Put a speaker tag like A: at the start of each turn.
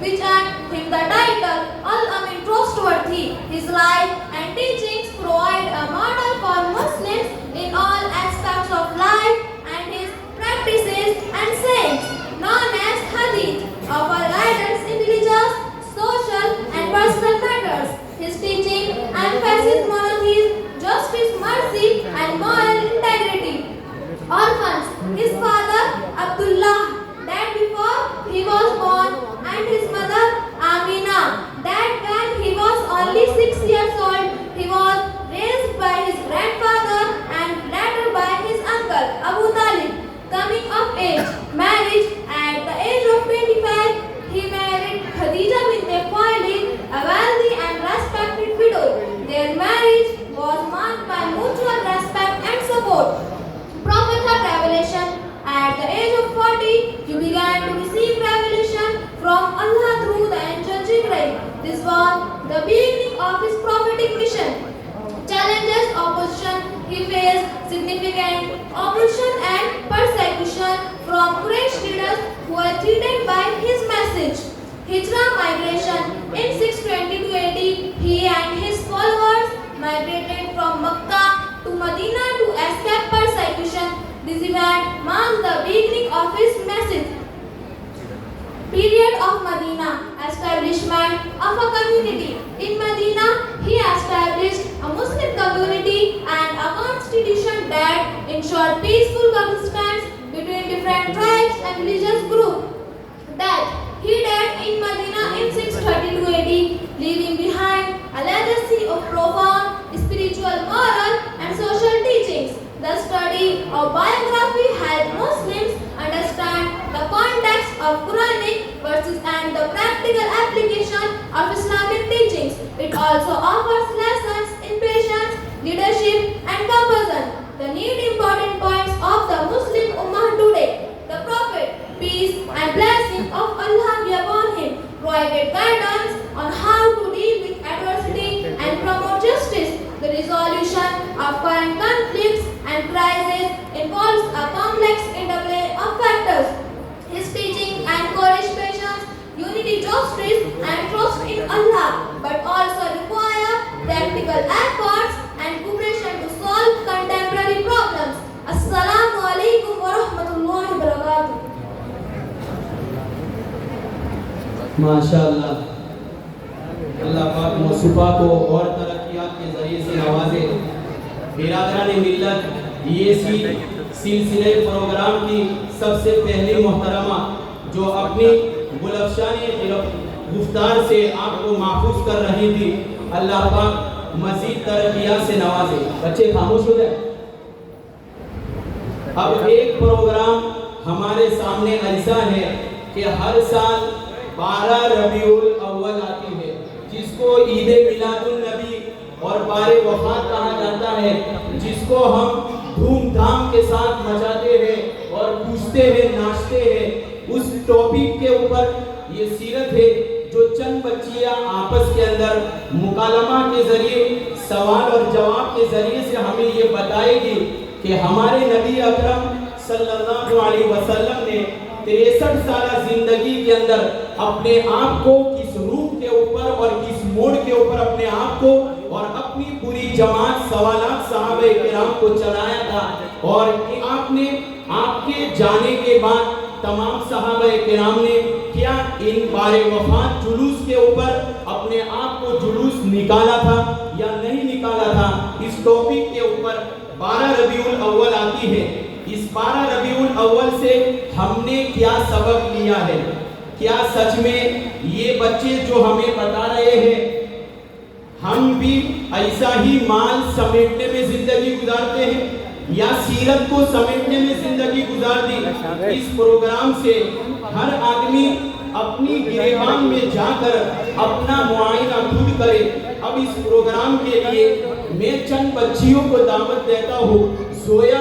A: which earned him the title Al-Amin Trustworthy. His life and teachings provide a model for Muslims in all aspects of life, and his practices and sayings, known as Hadith, offer guidance in religious, social, and personal matters. His teaching emphasizes monotheism, justice, mercy, and moral integrity. Orphans. His father, Abdullah, died before he was born, and his mother, Amina, died when he was only 6 years old. He was raised by his grandfather and later by his uncle, Abu Talib. Coming of age, marriage. At the age of 25, he married Khadija bint Khuwailid, a wealthy and respected widow. Their marriage was marked by mutual respect and support. Prophethood revelation. At the age of 40, he began to receive revelation from Allah through the angel Jibreel. This was the beginning of his prophetic mission. Challenges, opposition. He faced significant opposition and persecution from Quraysh leaders who were threatened by his message. Hijrah migration. In 622 AD, he and his followers migrated from Makkah to Medina to escape persecution. This event marks the beginning of his message. Period of Medina. Establishment of a community. In Medina, he established a Muslim community and a constitution that ensured peaceful coexistence between different tribes and religious groups. Death. He died in Medina in 632 AD, leaving behind a legacy of profound spiritual, moral, and social teachings. The study of biography helps Muslims understand the context of Quranic verses and the practical application of Islamic teachings. It also offers lessons in patience, leadership, and compassion. The need important points of the Muslim Ummah today. The Prophet, peace and blessing of Allah be upon him, provided guidance on how to deal with adversity and promote justice. The resolution of current conflicts and crises involves a complex interplay of factors. His teaching encourage patience, unity, justice, and trust in Allah, but also require practical efforts and cooperation to solve contemporary problems. Assalamu alaikum wa rahmatullahi wa barakatuh.
B: माशाअल्लाह, अल्लाह पाक मुस्तफ़ा को और तरक्कियात के ज़रिए से नवाजे। बिरादरान मिल्लत, ये सिलसिले programme की सबसे पहली मोहतरमा जो अपनी गुलफशानी गुफ्तार से आपको महफूज कर रही थी, अल्लाह पाक मज़ीद तरक्कियात से नवाजे। बच्चे खामोश हो जाए। अब एक प्रोग्राम हमारे सामने ऐसा है कि हर साल 12 रबीउल अव्वल आती है, जिसको ईद मिलादुन नबी और बारे वफात कहा जाता है, जिसको हम धूमधाम के साथ मचाते हैं और पूछते हैं, नाचते हैं। उस टॉपिक के ऊपर ये सीरत है जो चंद बच्चियां आपस के अंदर मुकालमा के जरिए, सवाल और जवाब के जरिए से हमें ये बताएगी कि हमारे नबी अकरम सल्लल्लाहु अलैहि वसल्लम ने 63 साल जिंदगी के अंदर अपने आप को किस रूप के ऊपर और किस मोड़ के ऊपर अपने आप को और अपनी पूरी जमात सवालात सहाबे किराम को चलाया था। और आपने आपके जाने के बाद तमाम सहाबे किराम ने क्या इन बारे वफात जुलूस के ऊपर अपने आप को जुलूस निकाला था या नहीं निकाला था। इस टॉपिक के ऊपर 12 रबीउल अव्वल आती है। इस 12 रबीउल अव्वल से हमने क्या सबक लिया है? क्या सच में ये बच्चे जो हमें बता रहे हैं, हम भी ऐसा ही माल समेटने में जिंदगी गुजारते हैं या सीरत को समेटने में जिंदगी गुजार दी? इस प्रोग्राम से हर आदमी अपनी गिरेबान में जाकर अपना मुआयना खुद करे। अब इस प्रोग्राम के लिए मैं चंद बच्चियों को दावत देता हूँ। जोया